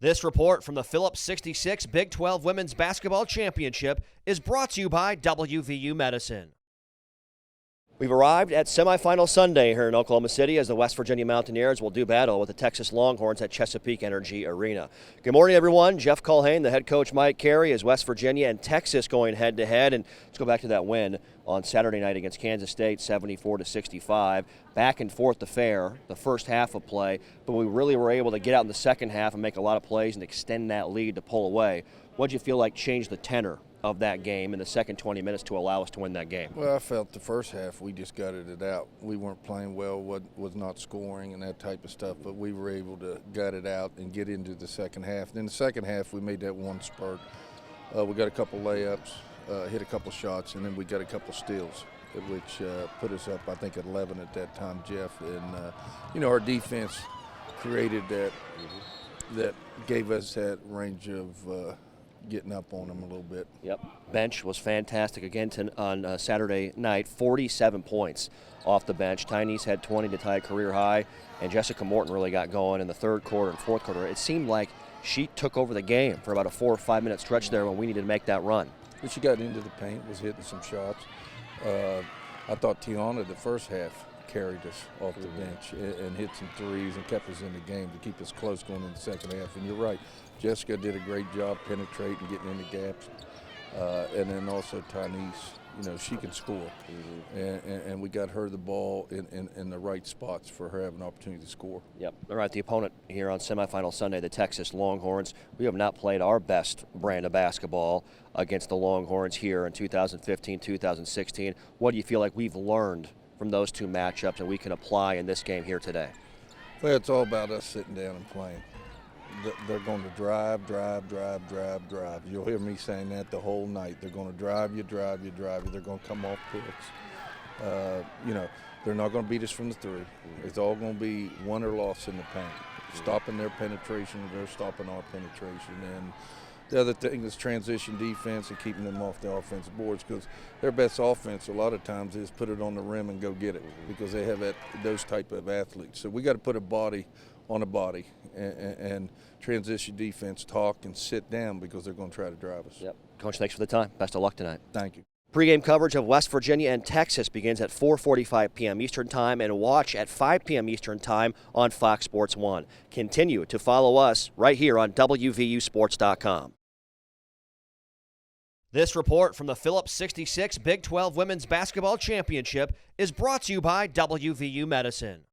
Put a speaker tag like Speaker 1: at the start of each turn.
Speaker 1: This report from the Phillips 66 Big 12 Women's Basketball Championship is brought to you by WVU Medicine. We've arrived at Semifinal Sunday here in Oklahoma City as the West Virginia Mountaineers will do battle with the Texas Longhorns at Chesapeake Energy Arena. Good morning, everyone. Jeff Culhane, the head coach Mike Carey, as West Virginia and Texas going head-to-head. And let's go back to that win on Saturday night against Kansas State, 74-65. Back and forth affair, the first half of play, but we really were able to get out in the second half and make a lot of plays and extend that lead to pull away. What did you feel like changed the tenor of that game in the second 20 minutes to allow us to win that game?
Speaker 2: Well, I felt the first half we just gutted it out. We weren't playing well, was not scoring and that type of stuff, but we were able to gut it out and get into the second half. Then the second half we made that one spurt. We got a couple layups, hit a couple shots, and then we got a couple steals, which put us up, I think, at 11 at that time, Jeff. And, our defense created that gave us that range of getting up on them a little bit.
Speaker 1: Yep. Bench was fantastic again on Saturday night. 47 points off the bench. Tiny's had 20 to tie a career high, and Jessica Morton really got going in the third quarter and fourth quarter. It seemed like she took over the game for about a 4 or 5 minute stretch there when we needed to make that run.
Speaker 2: But she got into the paint, was hitting some shots. I thought Tiana the first half carried us off the bench and hit some threes and kept us in the game to keep us close going in the second half. And you're right, Jessica did a great job penetrating, getting into gaps. And then also Tynice, she can score. And we got her the ball in the right spots for her having an opportunity to score.
Speaker 1: Yep. All right, the opponent here on semifinal Sunday, the Texas Longhorns. We have not played our best brand of basketball against the Longhorns here in 2015, 2016. What do you feel like we've learned from those two matchups and we can apply in this game here today?
Speaker 2: Well, it's all about us sitting down and playing. They're going to drive. You'll hear me saying that the whole night. They're going to drive you. They're going to come off picks. They're not going to beat us from the three. It's all going to be won or lost in the paint. Stopping their penetration, they're stopping our penetration. And the other thing is transition defense and keeping them off the offensive boards, because their best offense a lot of times is put it on the rim and go get it, because they have those type of athletes. So we got to put a body on a body and transition defense, talk and sit down, because they're going to try to drive us.
Speaker 1: Yep. Coach, thanks for the time. Best of luck tonight.
Speaker 2: Thank you.
Speaker 1: Pre-game coverage of West Virginia and Texas begins at 4:45 p.m. Eastern Time and watch at 5 p.m. Eastern Time on Fox Sports 1. Continue to follow us right here on WVUSports.com. This report from the Phillips 66 Big 12 Women's Basketball Championship is brought to you by WVU Medicine.